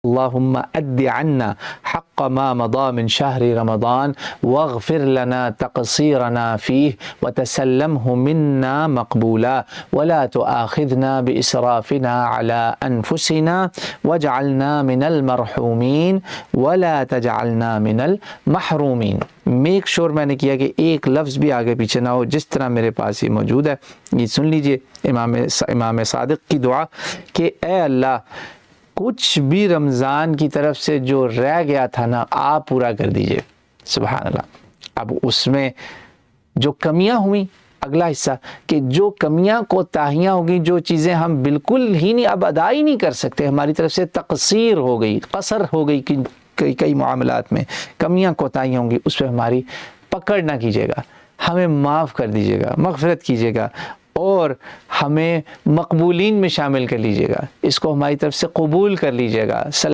اللهم اد عنا حق ما مضى من شهر رمضان واغفر لنا تقصيرنا فيه وتسلمه منا مقبولا ولا تؤاخذنا بإسرافنا على أنفسنا واجعلنا من المرحومين ولا تجعلنا من المحرومين. میک شور میں نے کیا کہ ایک لفظ بھی آگے پیچھے نہ ہو، جس طرح میرے پاس یہ موجود ہے یہ سن لیجئے امام صادق کی دعا کہ اے اللہ کچھ بھی رمضان کی طرف سے جو رہ گیا تھا نا آپ پورا کر دیجئے. سبحان اللہ. اب اس میں جو کمیاں ہوئیں، اگلا حصہ کہ جو کمیاں کوتاہیاں ہو گئی، جو چیزیں ہم بالکل ہی نہیں اب ادا ہی نہیں کر سکتے، ہماری طرف سے تقصیر ہو گئی، قصر ہو گئی کئی معاملات میں، کمیاں کوتاہیاں ہوں گی، اس پہ ہماری پکڑ نہ کیجیے گا، ہمیں معاف کر دیجیے گا، مغفرت کیجیے گا اور ہمیں مقبولین میں شامل کر لیجیے گا، اس کو ہماری طرف سے قبول کر لیجیے گا.